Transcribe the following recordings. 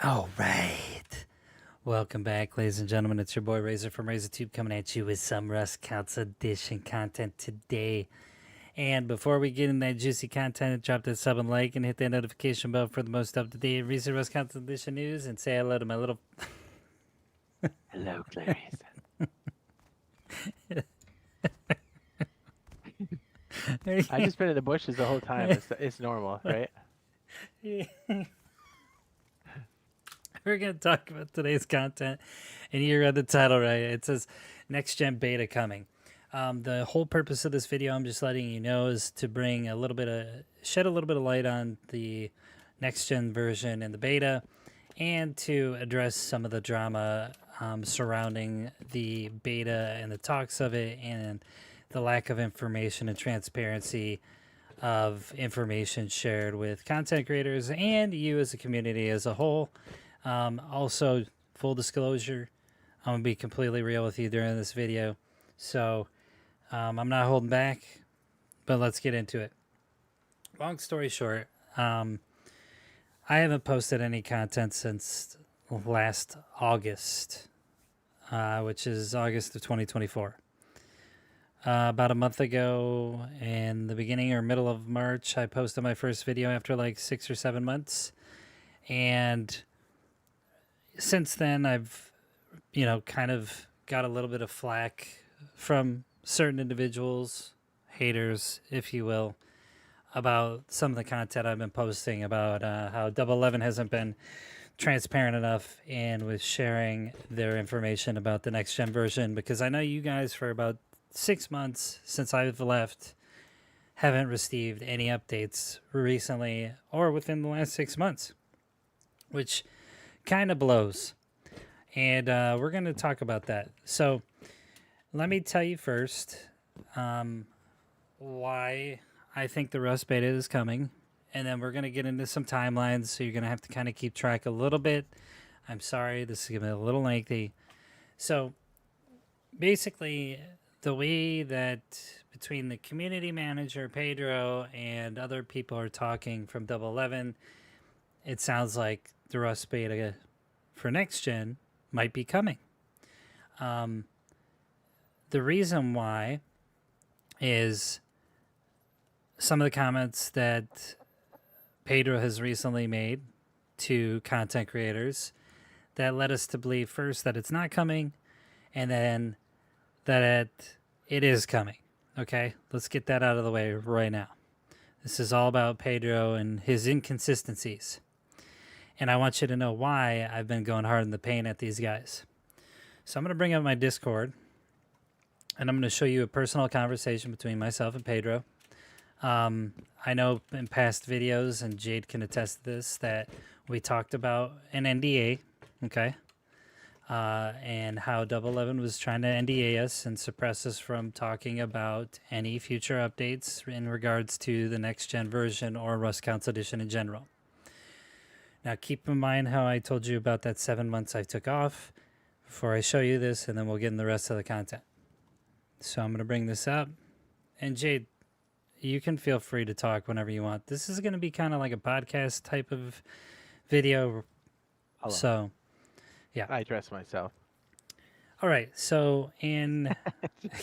All right. Welcome back, ladies and gentlemen. It's your boy Razor from RazorTube coming at you with some Rust Council Edition content today. And before we get in that juicy content, drop that sub and like and hit that notification bell for the most up-to-date recent Rust Council Edition news and say hello to my little... Hello, Clarice. I just been in the bushes the whole time. It's normal, right? We're going to talk about today's content, and you read the title right. It says Next Gen Beta Coming. The whole purpose of this video, I'm just letting you know, is to bring shed a little bit of light on the next gen version and the beta, and to address some of the drama surrounding the beta and the talks of it, and the lack of information and transparency of information shared with content creators and you as a community as a whole. Also, full disclosure, I'm going to be completely real with you during this video. So, I'm not holding back, but let's get into it. Long story short, I haven't posted any content since last August, which is August of 2024. About a month ago, in the beginning or middle of March, I posted my first video after like 6 or 7 months. And since then, I've, kind of got a little bit of flack from certain individuals, haters, if you will, about some of the content I've been posting about how Double 11 hasn't been transparent enough and with sharing their information about the next gen version, because I know you guys for about 6 months since I've left haven't received any updates recently or within the last 6 months, which kind of blows. And we're going to talk about that. So let me tell you first why I think the Rust beta is coming. And then we're going to get into some timelines. So you're going to have to kind of keep track a little bit. I'm sorry, this is going to be a little lengthy. So basically, the way that between the community manager, Pedro, and other people are talking from Double 11, it sounds like the Rust beta for next gen might be coming. The reason why is some of the comments that Pedro has recently made to content creators that led us to believe first that it's not coming, and then that it is coming. Okay, let's get that out of the way right now. This is all about Pedro and his inconsistencies. And I want you to know why I've been going hard in the paint at these guys. So I'm going to bring up my Discord, and I'm going to show you a personal conversation between myself and Pedro. I know in past videos, and Jade can attest to this, that we talked about an NDA, okay? And how Double 11 was trying to NDA us and suppress us from talking about any future updates in regards to the next gen version or Rust Council Edition in general. Now, keep in mind how I told you about that 7 months I took off before I show you this, and then we'll get in the rest of the content. So I'm going to bring this up. And Jade, you can feel free to talk whenever you want. This is going to be kind of like a podcast type of video. Hello. So, yeah. I dress myself. All right. So, in...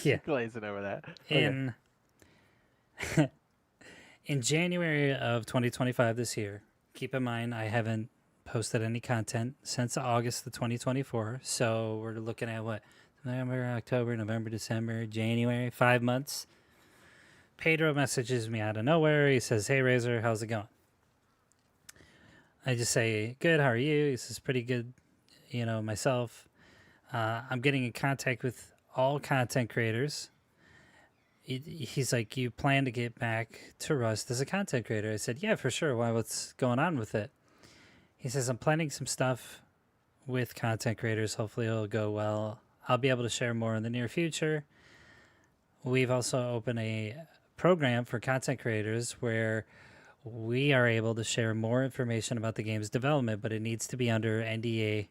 yeah. Glazing over that. In... in January of 2025 this year, keep in mind, I haven't posted any content since August of 2024. So we're looking at what? November, October, November, December, January, 5 months. Pedro messages me out of nowhere. He says, "Hey, Razor, how's it going?" I just say, "Good, how are you?" He says, "Pretty good, myself. I'm getting in contact with all content creators." He's like, "You plan to get back to Rust as a content creator?" I said, "Yeah, for sure. Why? What's going on with it?" He says, "I'm planning some stuff with content creators. Hopefully it'll go well. I'll be able to share more in the near future. We've also opened a program for content creators where we are able to share more information about the game's development, but it needs to be under NDA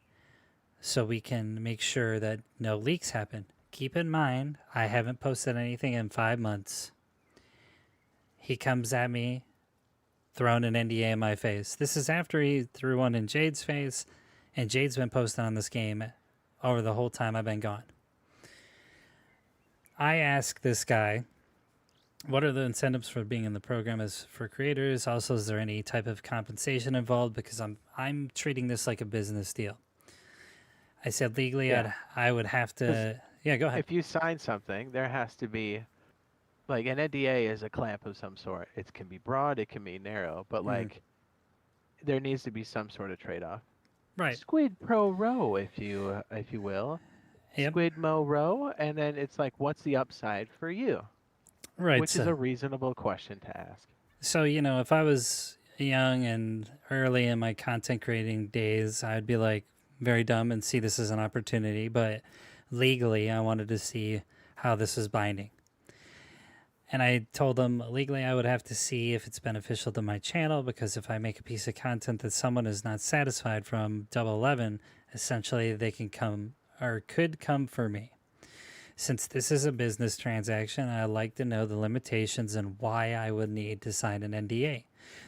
so we can make sure that no leaks happen." Keep in mind, I haven't posted anything in 5 months. He comes at me thrown an NDA in my face. This is after he threw one in Jade's face, and Jade's been posting on this game over the whole time I've been gone. I asked this guy, what are the incentives for being in the program as for creators? Also, is there any type of compensation involved? Because I'm treating this like a business deal. I said legally, Yeah. I would have to. Yeah, go ahead. If you sign something, there has to be like an NDA is a clamp of some sort. It can be broad, it can be narrow, but like there needs to be some sort of trade-off. Right. Squid Pro Row, if you will. Yep. Squid Mo Row, and then it's like, what's the upside for you? Right. Which is a reasonable question to ask. So, if I was young and early in my content creating days, I'd be like very dumb and see this as an opportunity. But legally, I wanted to see how this is binding. And I told them legally I would have to see if it's beneficial to my channel, because if I make a piece of content that someone is not satisfied from 11, essentially they can come or could come for me. Since this is a business transaction, I'd like to know the limitations and why I would need to sign an NDA.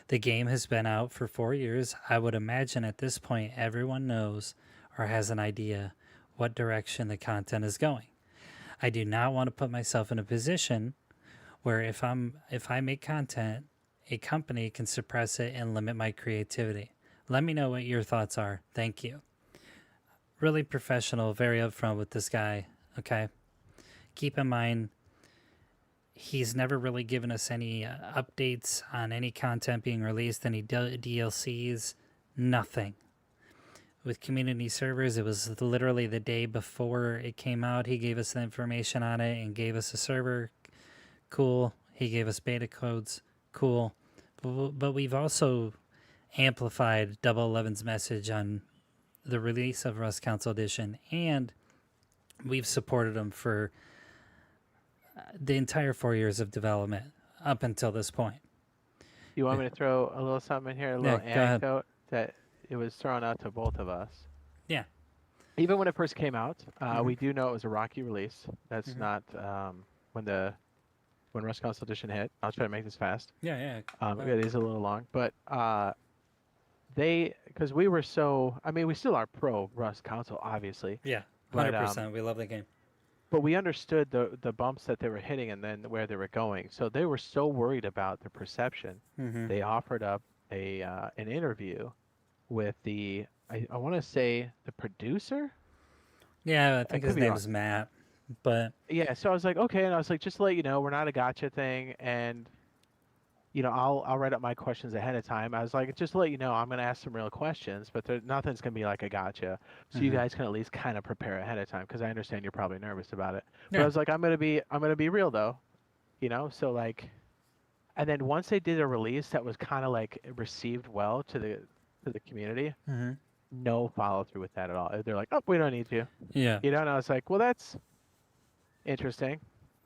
The game has been out for 4 years. I would imagine at this point everyone knows or has an idea what direction the content is going. I do not want to put myself in a position where if I make content, a company can suppress it and limit my creativity. Let me know what your thoughts are. Thank you. Really professional, very upfront with this guy, okay? Keep in mind, he's never really given us any updates on any content being released, any DLCs, nothing. With community servers, it was literally the day before it came out. He gave us the information on it and gave us a server. Cool. He gave us beta codes. Cool. But we've also amplified 11's message on the release of Rust Council Edition, and we've supported him for the entire 4 years of development up until this point. You want me to throw a little something in here, a little anecdote that it was thrown out to both of us? Yeah. Even when it first came out, we do know it was a rocky release. That's not when Rust Council Edition hit. I'll try to make this fast. Yeah. It is a little long, but because we were we still are pro Rust Council, obviously. Yeah, 100%. We love the game. But we understood the bumps that they were hitting and then where they were going. So they were so worried about the perception. They offered up an interview with I want to say the producer. Yeah, I think his name is Matt. But yeah, so I was like, okay, and I was like, just to let you know, we're not a gotcha thing, and I'll write up my questions ahead of time. I was like, just to let you know, I'm gonna ask some real questions, but nothing's gonna be like a gotcha, so you guys can at least kind of prepare ahead of time, because I understand you're probably nervous about it. But I was like, I'm gonna be real though, so like, and then once they did a release that was kind of like received well to the community, no follow through with that at all. They're like, oh, we don't need to. Yeah. And I was like, well, that's interesting.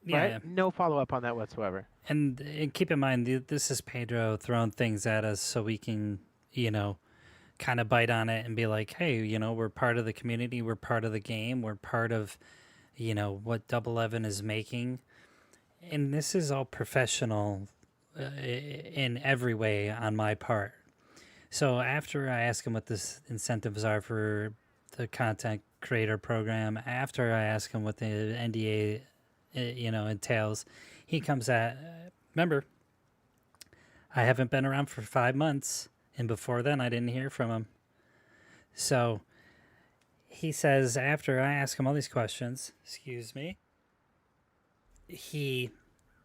Yeah. Right? No follow up on that whatsoever. And keep in mind, this is Pedro throwing things at us so we can, kind of bite on it and be like, hey, we're part of the community, we're part of the game, we're part of, what 11 is making. And this is all professional in every way on my part. So after I ask him what the incentives are for the content creator program, after I ask him what the NDA, entails, he comes at, remember, I haven't been around for 5 months, and before then I didn't hear from him. So he says, after I ask him all these questions, he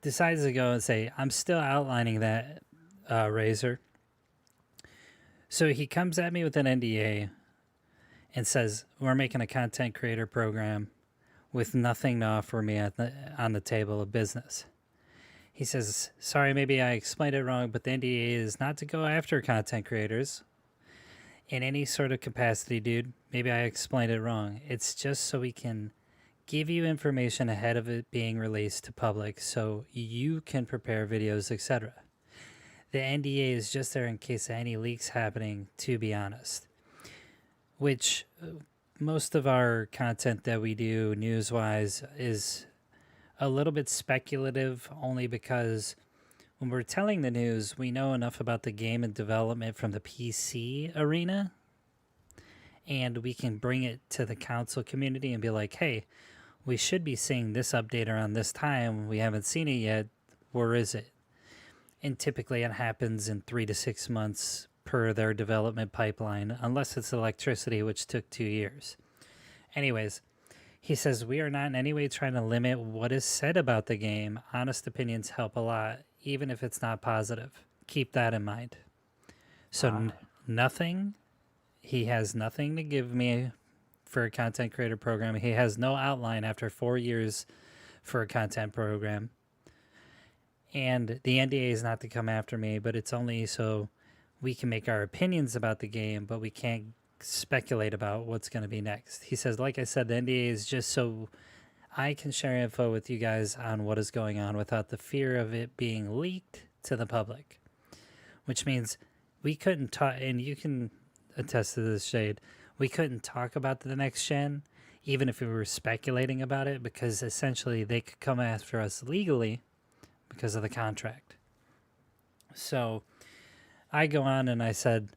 decides to go and say, I'm still outlining that, Razor. So he comes at me with an NDA and says, we're making a content creator program with nothing to offer me on the table of business. He says, sorry, maybe I explained it wrong, but the NDA is not to go after content creators in any sort of capacity, dude. Maybe I explained it wrong. It's just so we can give you information ahead of it being released to public so you can prepare videos, etc. The NDA is just there in case of any leaks happening, to be honest. Which most of our content that we do news-wise is a little bit speculative, only because when we're telling the news, we know enough about the game and development from the PC arena, and we can bring it to the console community and be like, hey, we should be seeing this update around this time. We haven't seen it yet. Where is it? And typically it happens in 3 to 6 months per their development pipeline, unless it's electricity, which took 2 years. Anyways, he says, we are not in any way trying to limit what is said about the game. Honest opinions help a lot, even if it's not positive. Keep that in mind. So nothing, he has nothing to give me for a content creator program. He has no outline after 4 years for a content program. And the NDA is not to come after me, but it's only so we can make our opinions about the game, but we can't speculate about what's going to be next. He says, like I said, the NDA is just so I can share info with you guys on what is going on without the fear of it being leaked to the public, which means we couldn't talk, and you can attest to this, Shade, we couldn't talk about the next gen, even if we were speculating about it, because essentially they could come after us legally because of the contract. So I go on and I said,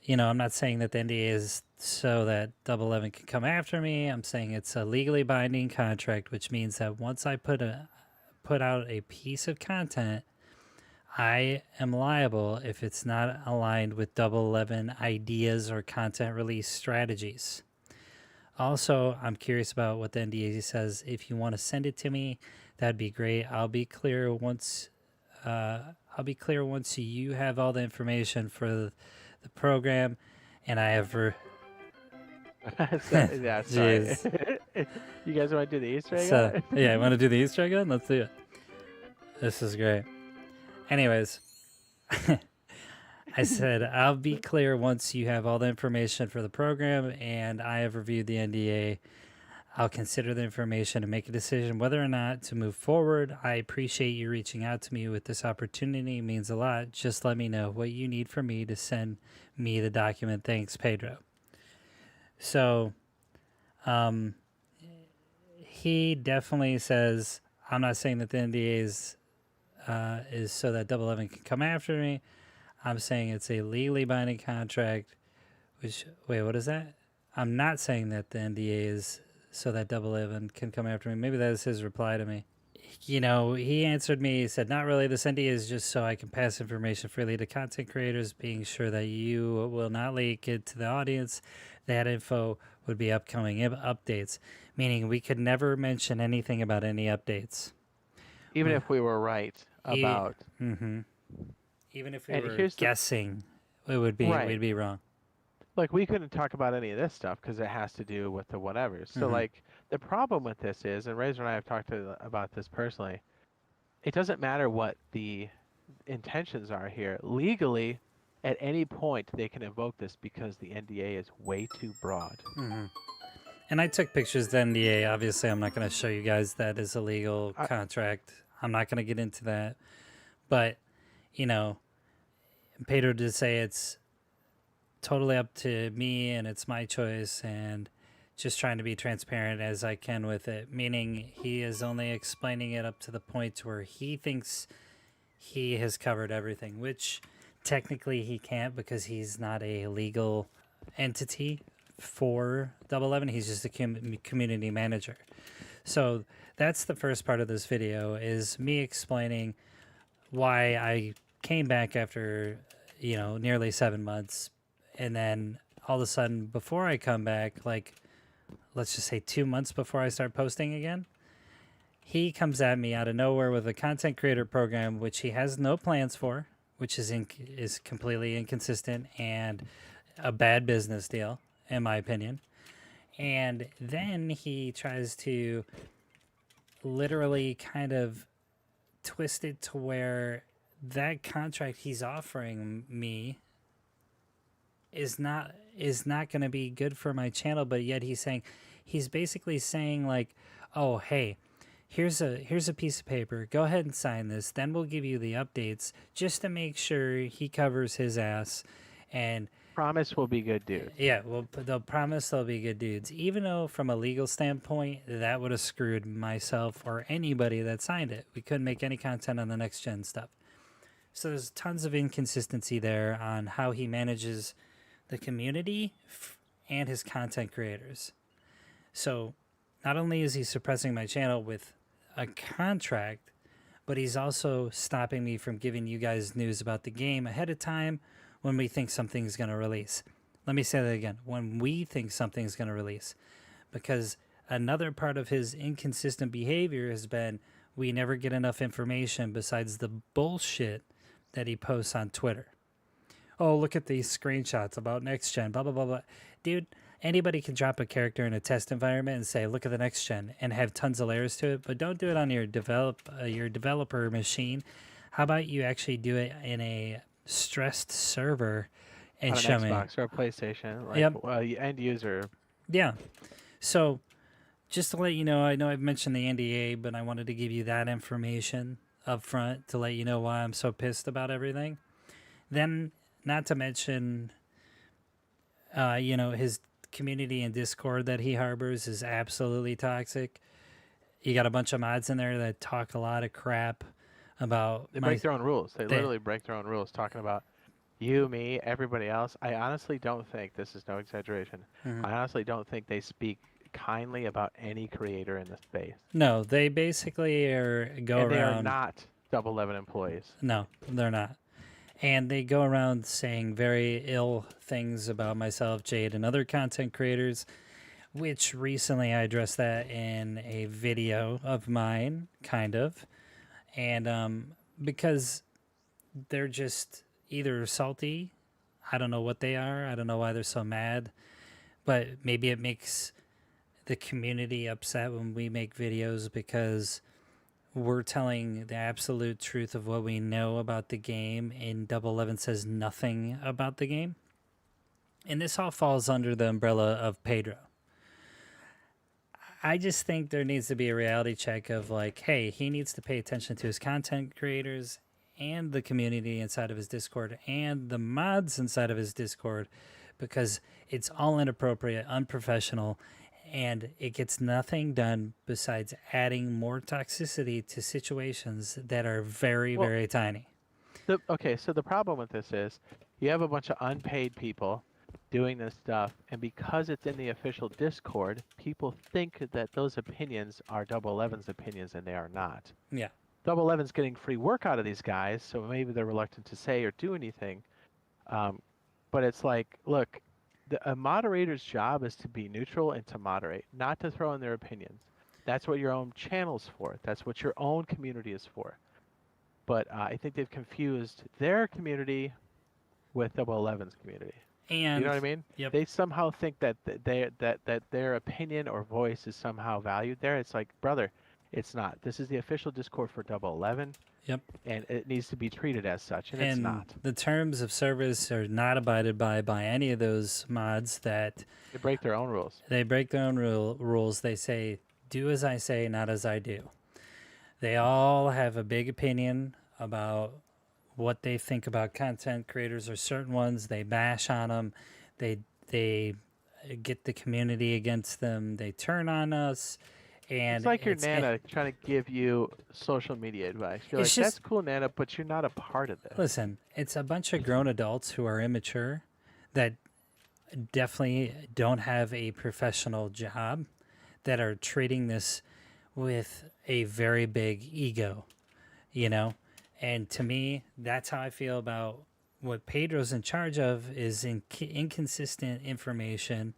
you know, I'm not saying that the NDA is so that Double 11 can come after me. I'm saying it's a legally binding contract, which means that once I put out a piece of content, I am liable if it's not aligned with Double 11 ideas or content release strategies. Also, I'm curious about what the NDA says. If you want to send it to me, that'd be great. I'll be clear once you have all the information for the program, and I have. Yeah, sorry. You guys want to do the Easter egg? Yeah, I want to do the Easter egg? Let's do it. This is great. Anyways, I said, I'll be clear once you have all the information for the program and I have reviewed the NDA. I'll consider the information and make a decision whether or not to move forward. I appreciate you reaching out to me with this opportunity. It means a lot. Just let me know what you need from me to send me the document. Thanks, Pedro. So, he definitely says, I'm not saying that the NDA is so that Double 11 can come after me. I'm saying it's a legally binding contract, which, wait, what is that? I'm not saying that the NDA is so that Double 11 can come after me. Maybe that is his reply to me. You know, he answered me, he said, not really. This NDA is just so I can pass information freely to content creators, being sure that you will not leak it to the audience. That info would be upcoming updates, meaning we could never mention anything about any updates. Even if we were right about... Even if we were guessing, it would be, we'd be wrong. Like, we couldn't talk about any of this stuff because it has to do with the whatever. So, like, the problem with this is, and Razor and I have talked about this personally, it doesn't matter what the intentions are here. Legally, at any point, they can invoke this because the NDA is way too broad. And I took pictures of the NDA. Obviously, I'm not going to show you guys that is a legal contract. I'm not going to get into that. But, you know, Pedro did say it's totally up to me and it's my choice and just trying to be transparent as I can with it, meaning he is only explaining it up to the point where he thinks he has covered everything, which technically he can't because he's not a legal entity for Double 11. He's just a community manager. So that's the first part of this video, is me explaining why I came back after, you know, nearly 7 months. And then all of a sudden, before I come back, like, let's just say 2 months before I start posting again, he comes at me out of nowhere with a content creator program, which he has no plans for, which is completely inconsistent and a bad business deal, in my opinion. And then he tries to literally kind of twist it to where that contract he's offering me is not going to be good for my channel, but yet he's basically saying like, oh, hey, here's a piece of paper, go ahead and sign this, then we'll give you the updates, just to make sure he covers his ass. And promise we'll be good dudes. Yeah, well, they'll promise they'll be good dudes, even though from a legal standpoint that would have screwed myself or anybody that signed it. We couldn't make any content on the next gen stuff. So there's tons of inconsistency there on how he manages the community and his content creators. So not only is he suppressing my channel with a contract, but he's also stopping me from giving you guys news about the game ahead of time when we think something's going to release. Let me say that again. When we think something's going to release. Because another part of his inconsistent behavior has been we never get enough information besides the bullshit that he posts on Twitter. Oh, look at these screenshots about next gen, blah, blah, blah, blah. Dude, anybody can drop a character in a test environment and say, look at the next gen, and have tons of layers to it, but don't do it on your developer machine. How about you actually do it in a stressed server and On an show me? Xbox or a PlayStation, like Yep. end user. Yeah. So just to let you know I've mentioned the NDA, but I wanted to give you that information up front to let you know why I'm so pissed about everything. Then, not to mention, his community and Discord that he harbors is absolutely toxic. You got a bunch of mods in there that talk a lot of crap about They break their own rules. They they- literally break their own rules, talking about you, me, everybody else. I honestly don't think, this is no exaggeration, Mhm. I honestly don't think they speak kindly about any creator in the space. No, they basically go And they are around. not Double 11 employees. No, they're not. And they go around saying very ill things about myself, Jade, and other content creators, which recently I addressed that in a video of mine, kind of. And because they're just either salty, I don't know what they are, I don't know why they're so mad, but maybe it makes the community upset when we make videos because we're telling the absolute truth of what we know about the game, and Double 11 says nothing about the game. And this all falls under the umbrella of Pedro. I just think there needs to be a reality check of like, hey, he needs to pay attention to his content creators and the community inside of his Discord and the mods inside of his Discord, because it's all inappropriate, unprofessional, and it gets nothing done besides adding more toxicity to situations that are very, Well, very tiny. Okay, so the problem with this is you have a bunch of unpaid people doing this stuff, and because it's in the official Discord, people think that those opinions are Double 11's opinions, and they are not. Yeah. Double 11's getting free work out of these guys, so maybe they're reluctant to say or do anything. But it's like, look, a moderator's job is to be neutral and to moderate, not to throw in their opinions. That's what your own channel's for. That's what your own community is for. But I think they've confused their community with Double 11's community. And You know what I mean? Yep. They somehow think that their opinion or voice is somehow valued there. It's like, brother, it's not. This is the official Discord for Double 11. Yep. And it needs to be treated as such, and it's not. The terms of service are not abided by any of those mods. That They break their own rules. they break their own rules. They say, do as I say, not as I do. They all have a big opinion about what they think about content creators or certain ones. They bash on them. They get the community against them. They turn on us. And it's like your Nana trying to give you social media advice. You're like, It's just- that's cool, Nana, but you're not a part of this. Listen, it's a bunch of grown adults who are immature that definitely don't have a professional job that are treating this with a very big ego, And to me, that's how I feel about what Pedro's in charge of is inconsistent information,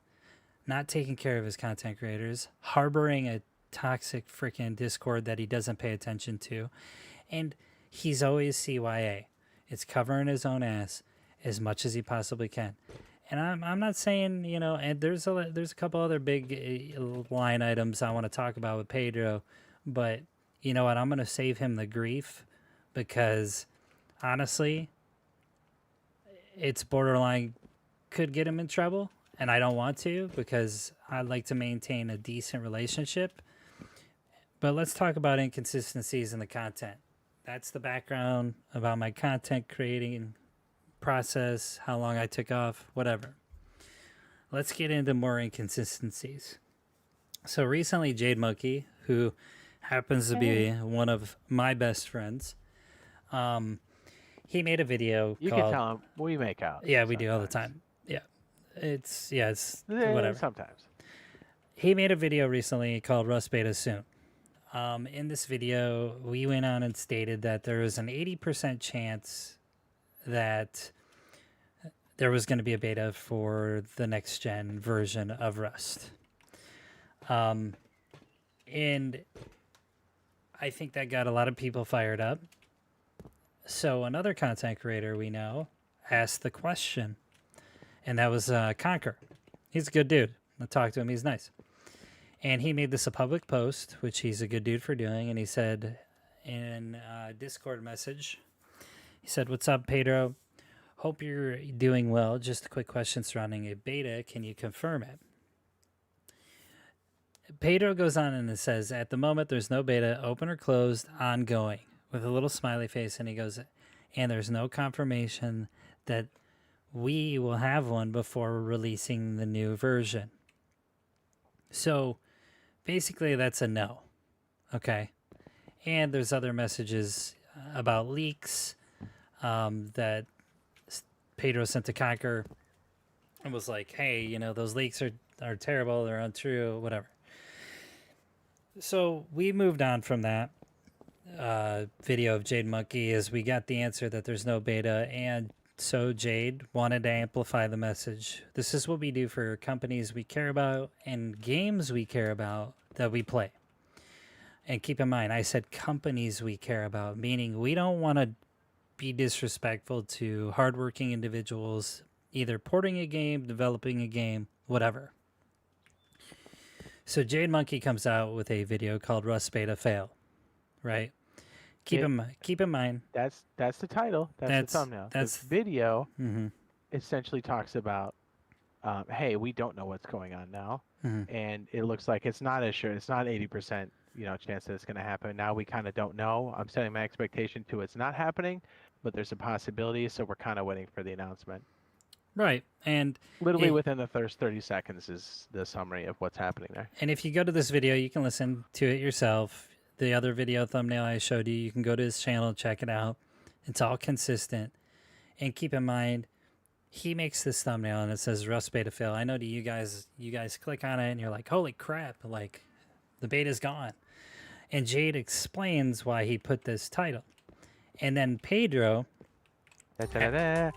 not taking care of his content creators, harboring a toxic freaking Discord that he doesn't pay attention to, and he's always CYA. It's covering his own ass as much as he possibly can. And I'm not saying, and there's a couple other big line items I want to talk about with Pedro, but you know what? I'm going to save him the grief because honestly, it's borderline could get him in trouble, and I don't want to because I'd like to maintain a decent relationship. But let's talk about inconsistencies in the content. That's the background about my content creating process, how long I took off, whatever. Let's get into more inconsistencies. So recently, Jade Monkey, who happens to be one of my best friends, he made a video You can called, tell him we make out. yeah, we do all the sometimes. time. Yeah. It's whatever. Sometimes. He made a video recently called Rust Beta Soon. In this video, we went on and stated that there was an 80% chance that there was going to be a beta for the next gen version of Rust. And I think that got a lot of people fired up. So another content creator we know asked the question, and that was Conquer. He's a good dude. I talked to him. He's nice. And he made this a public post, which he's a good dude for doing. And he said in a Discord message, he said, "What's up, Pedro? Hope you're doing well. Just a quick question surrounding a beta. Can you confirm it?" Pedro goes on and it says, "At the moment, there's no beta, open or closed, ongoing," with a little smiley face. And he goes, "And there's no confirmation that we will have one before releasing the new version." So basically, that's a no. Okay. And there's other messages about leaks that Pedro sent to Conquer and was like, "Hey, you know, those leaks are terrible, they're untrue, whatever." So we moved on from that video of Jade Monkey as we got the answer that there's no beta. And so Jade wanted to amplify the message. This is what we do for companies we care about and games we care about that we play. And keep in mind, I said companies we care about, meaning we don't want to be disrespectful to hardworking individuals, either porting a game, developing a game, whatever. So Jade Monkey comes out with a video called Rust Beta Fail, right? Keep in mind. That's the title. That's the thumbnail. This video essentially talks about, hey, we don't know what's going on now, and it looks like it's not as sure. It's not 80%, chance that it's going to happen. Now we kind of don't know. I'm setting my expectation to it's not happening, but there's a possibility. So we're kind of waiting for the announcement. Right. And literally within the first 30 seconds is the summary of what's happening there. And if you go to this video, you can listen to it yourself. The other video thumbnail I showed you, you can go to his channel, check it out. It's all consistent. And keep in mind, he makes this thumbnail and it says Rust Beta Fail. I know to you guys click on it and you're like, holy crap, like the beta's gone. And Jade explains why he put this title. And then Pedro... Yeah.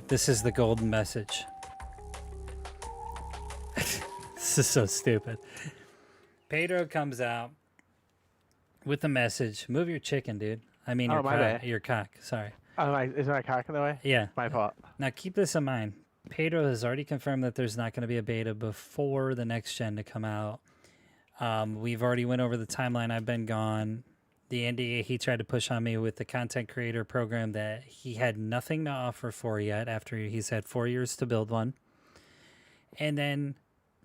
This is the golden message. This is so stupid. Pedro comes out with a message. Move your chicken, dude. I mean, your cock. Sorry. Is my cock in the way? Yeah. My fault. Now, keep this in mind. Pedro has already confirmed that there's not going to be a beta before the next gen to come out. We've already went over the timeline. I've been gone. The NDA he tried to push on me with the content creator program that he had nothing to offer for yet after he's had 4 years to build one. And then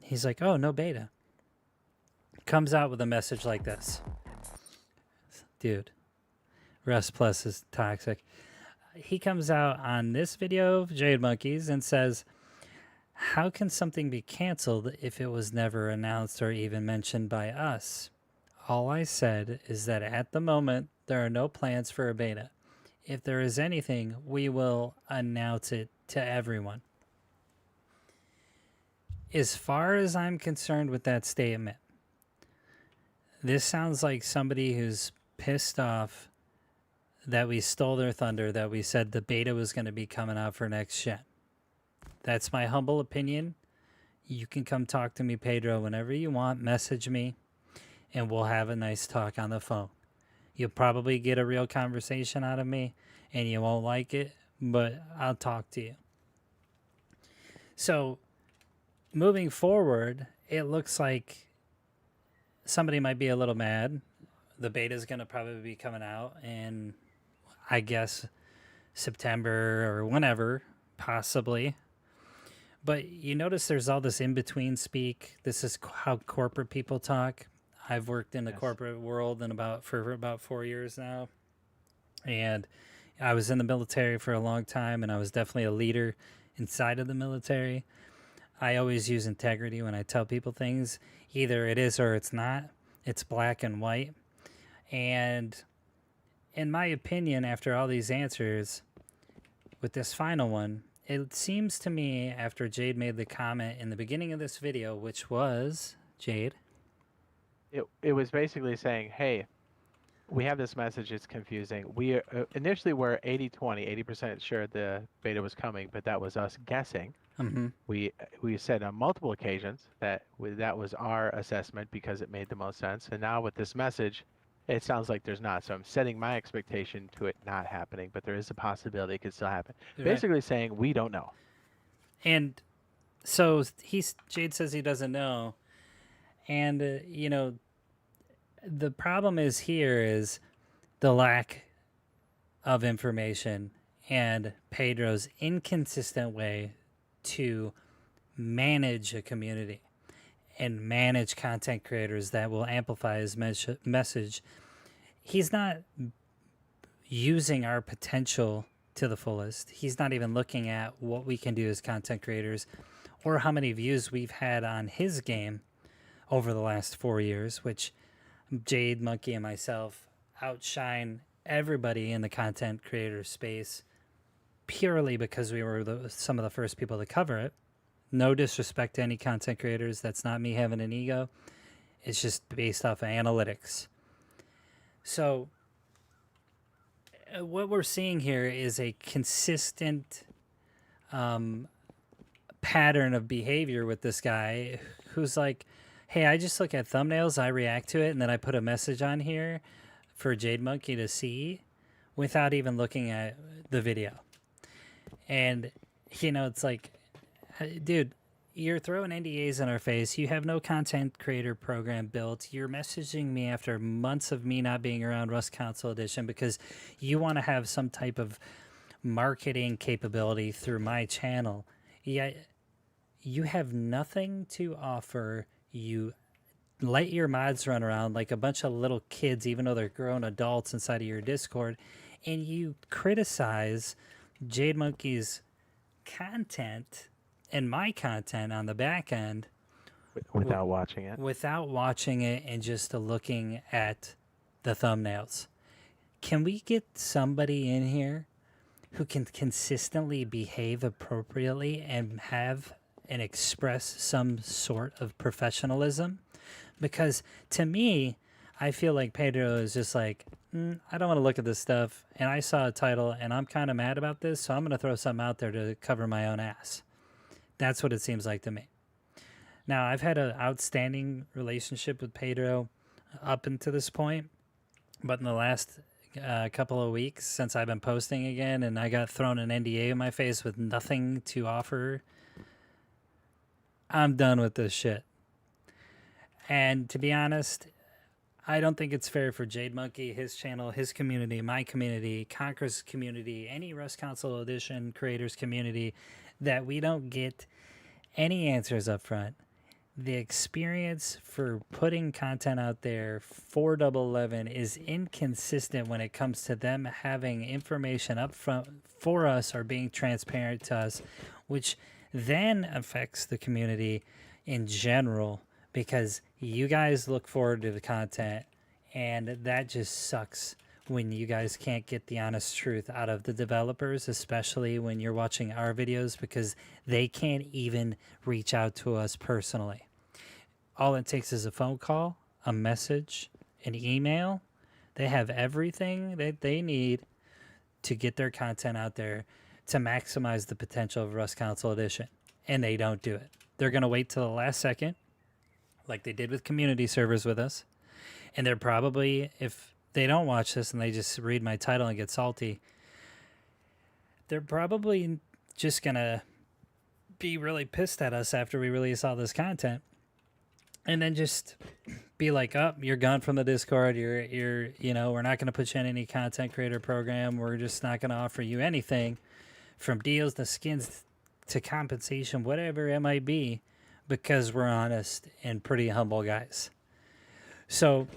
he's like, oh, no beta. Comes out with a message like this. Dude, Rust Plus is toxic. He comes out on this video of Jade Monkeys and says, how can something be canceled if it was never announced or even mentioned by us? All I said is that at the moment, there are no plans for a beta. If there is anything, we will announce it to everyone. As far as I'm concerned with that statement, this sounds like somebody who's pissed off that we stole their thunder, that we said the beta was going to be coming out for next gen. That's my humble opinion. You can come talk to me, Pedro, whenever you want. Message me. And we'll have a nice talk on the phone. You'll probably get a real conversation out of me, and you won't like it, but I'll talk to you. So, moving forward, it looks like somebody might be a little mad. The beta is going to probably be coming out in, I guess, September or whenever, possibly. But you notice there's all this in-between speak. This is how corporate people talk. I've worked in the corporate world for about 4 years now. And I was in the military for a long time, and I was definitely a leader inside of the military. I always use integrity when I tell people things. Either it is or it's not. It's black and white. And in my opinion, after all these answers, with this final one, it seems to me after Jade made the comment in the beginning of this video, which was, Jade? It was basically saying, hey, we have this message, it's confusing. We initially were 80-20, 80% sure the beta was coming, but that was us guessing. Mm-hmm. We said on multiple occasions that that was our assessment because it made the most sense. And now with this message, it sounds like there's not. So I'm setting my expectation to it not happening, but there is a possibility it could still happen. Right. Basically saying we don't know. And so Jade says he doesn't know. And, the problem is here is the lack of information and Pedro's inconsistent way to manage a community and manage content creators that will amplify his message. He's not using our potential to the fullest. He's not even looking at what we can do as content creators or how many views we've had on his game over the last 4 years, which Jade, Monkey, and myself outshine everybody in the content creator space purely because we were some of the first people to cover it. No disrespect to any content creators. That's not me having an ego. It's just based off of analytics. So what we're seeing here is a consistent pattern of behavior with this guy who's like, hey, I just look at thumbnails, I react to it, and then I put a message on here for Jade Monkey to see without even looking at the video. And, it's like, dude, you're throwing NDAs in our face. You have no content creator program built. You're messaging me after months of me not being around Rust Console Edition because you want to have some type of marketing capability through my channel. Yet you have nothing to offer. You let your mods run around like a bunch of little kids, even though they're grown adults inside of your Discord, and you criticize Jade Monkey's content and my content on the back end Without watching it. And just looking at the thumbnails. Can we get somebody in here who can consistently behave appropriately and have and express some sort of professionalism? Because to me, I feel like Pedro is just like, I don't want to look at this stuff, and I saw a title, and I'm kind of mad about this, so I'm going to throw something out there to cover my own ass. That's what it seems like to me. Now, I've had an outstanding relationship with Pedro up until this point, but in the last couple of weeks since I've been posting again, and I got thrown an NDA in my face with nothing to offer, I'm done with this shit. And to be honest, I don't think it's fair for Jade Monkey, his channel, his community, my community, Conquer's community, any Rust Console Edition creators community, that we don't get any answers up front. The experience for putting content out there for Double 11 is inconsistent when it comes to them having information up front for us or being transparent to us, which then affects the community in general because you guys look forward to the content, and that just sucks when you guys can't get the honest truth out of the developers, especially when you're watching our videos, because they can't even reach out to us personally. All it takes is a phone call, a message, an email. They have everything that they need to get their content out there to maximize the potential of Rust Console Edition, and they don't do it. They're going to wait till the last second, like they did with community servers with us, and they're probably, if they don't watch this and they just read my title and get salty, they're probably just going to be really pissed at us after we release all this content. And then just be like, oh, you're gone from the Discord. You're we're not going to put you in any content creator program. We're just not going to offer you anything from deals to skins to compensation, whatever it might be, because we're honest and pretty humble guys. So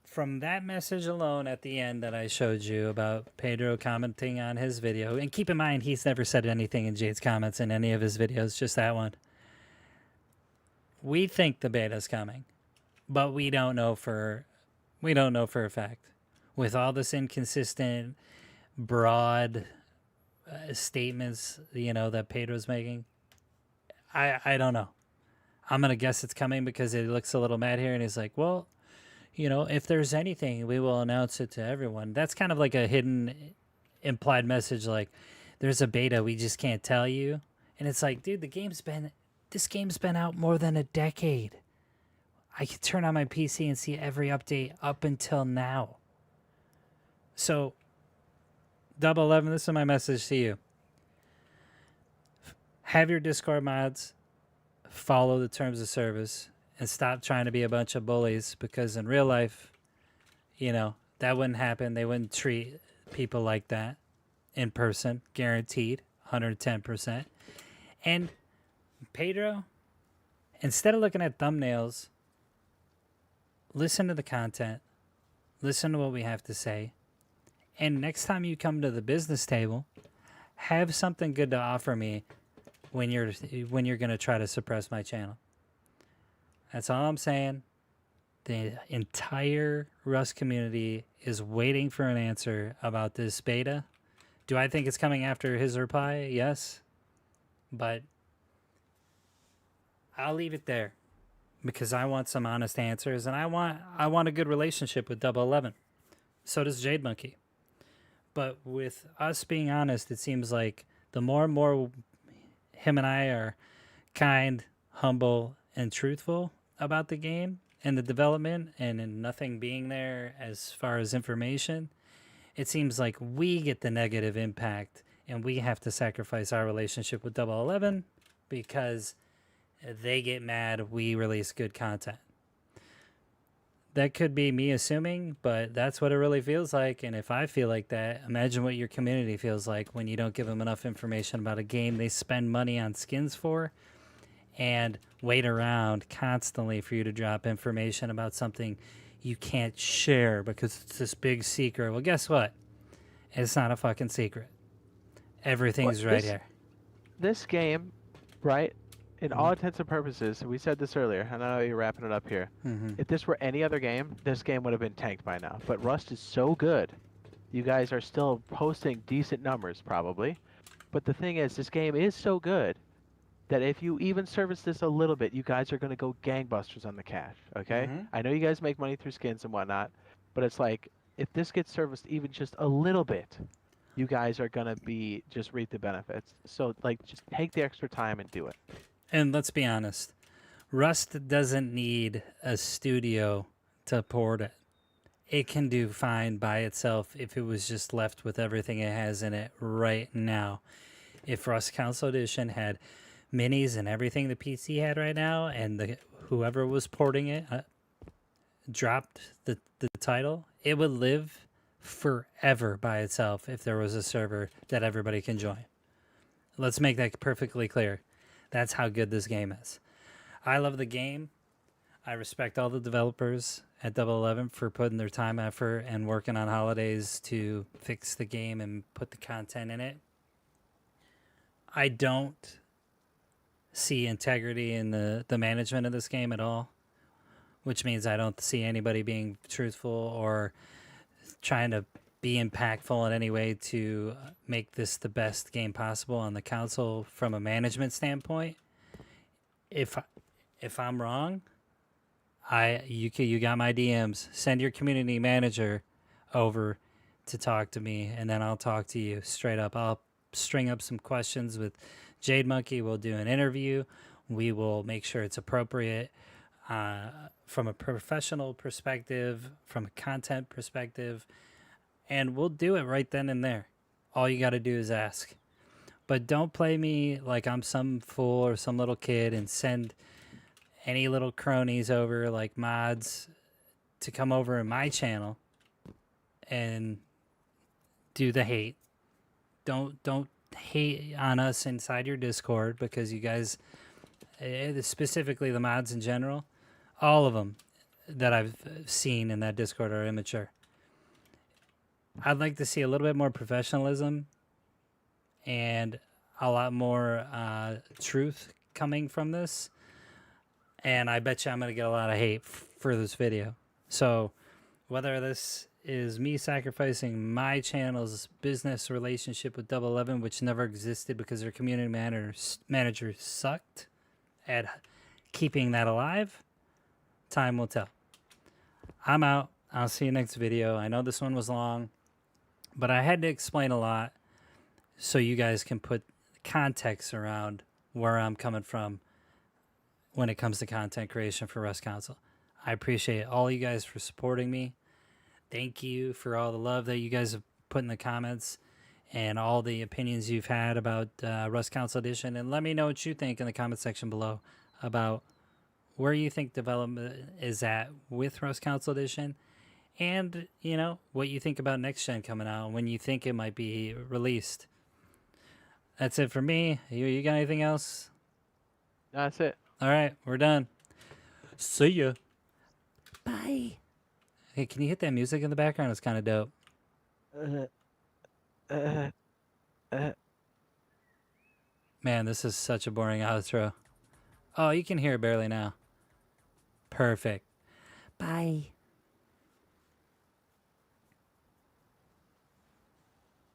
from that message alone at the end that I showed you about Pedro commenting on his video, and keep in mind, he's never said anything in Jade's comments in any of his videos, just that one. We think the beta's coming, but we don't know for a fact. with all this inconsistent, broad statements, that Pedro's making. I don't know. I'm gonna guess it's coming because he looks a little mad here, and he's like, "Well, if there's anything, we will announce it to everyone." That's kind of like a hidden, implied message, like there's a beta, we just can't tell you. And it's like, dude, this game's been out more than a decade. I can turn on my PC and see every update up until now. So, Double 11, this is my message to you. Have your Discord mods follow the terms of service and stop trying to be a bunch of bullies, because in real life, that wouldn't happen. They wouldn't treat people like that in person, guaranteed, 110%. And Pedro, instead of looking at thumbnails, listen to the content, listen to what we have to say, and next time you come to the business table, have something good to offer me when you're going to try to suppress my channel. That's all I'm saying. The entire Rust community is waiting for an answer about this beta. Do I think it's coming after his reply? Yes. But I'll leave it there because I want some honest answers, and I want a good relationship with Double 11. So does Jade Monkey. But with us being honest, it seems like the more and more him and I are kind, humble, and truthful about the game and the development, and in nothing being there as far as information, it seems like we get the negative impact, and we have to sacrifice our relationship with Double 11 because they get mad we release good content. That could be me assuming, but that's what it really feels like. And if I feel like that, imagine what your community feels like when you don't give them enough information about a game they spend money on skins for and wait around constantly for you to drop information about something you can't share because it's this big secret. Well, guess what? It's not a fucking secret. Everything's right here. This game, right? In all intents and purposes, we said this earlier, and I know you're wrapping it up here. If this were any other game, this game would have been tanked by now. But Rust is so good. You guys are still posting decent numbers, probably. But the thing is, this game is so good that if you even service this a little bit, you guys are going to go gangbusters on the cash, okay? I know you guys make money through skins and whatnot, but it's like, if this gets serviced even just a little bit, you guys are going to just reap the benefits. So, just take the extra time and do it. And let's be honest, Rust doesn't need a studio to port it. It can do fine by itself if it was just left with everything it has in it right now. If Rust Console Edition had minis and everything the PC had right now, and whoever was porting it dropped the title, it would live forever by itself if there was a server that everybody can join. Let's make that perfectly clear. That's how good this game is. I love the game. I respect all the developers at Double 11 for putting their time, effort, and working on holidays to fix the game and put the content in it. I don't see integrity in the management of this game at all, which means I don't see anybody being truthful or trying to be impactful in any way to make this the best game possible on the console from a management standpoint. If I'm wrong, you got my DMs. Send your community manager over to talk to me, and then I'll talk to you straight up. I'll string up some questions with Jade Monkey. We'll do an interview. We will make sure it's appropriate from a professional perspective, from a content perspective, and we'll do it right then and there. All you got to do is ask. But don't play me like I'm some fool or some little kid and send any little cronies over, like mods, to come over in my channel and do the hate. Don't hate on us inside your Discord, because you guys, specifically the mods in general, all of them that I've seen in that Discord are immature. I'd like to see a little bit more professionalism and a lot more truth coming from this. And I bet you I'm going to get a lot of hate for this video. So whether this is me sacrificing my channel's business relationship with Double 11, which never existed because their community manager sucked at keeping that alive. Time will tell. I'm out. I'll see you next video. I know this one was long, but I had to explain a lot so you guys can put context around where I'm coming from when it comes to content creation for Rust Console. I appreciate all you guys for supporting me. Thank you for all the love that you guys have put in the comments and all the opinions you've had about Rust Console Edition. And let me know what you think in the comment section below about where you think development is at with Rust Console Edition, and you know what you think about next gen coming out and when you think it might be released. That's it for me. You got anything else? That's it. All right, we're done. See ya. Bye. Hey, can you hit that music in the background? It's kind of dope. Man, this is such a boring outro. Oh, you can hear it barely now. Perfect. Bye.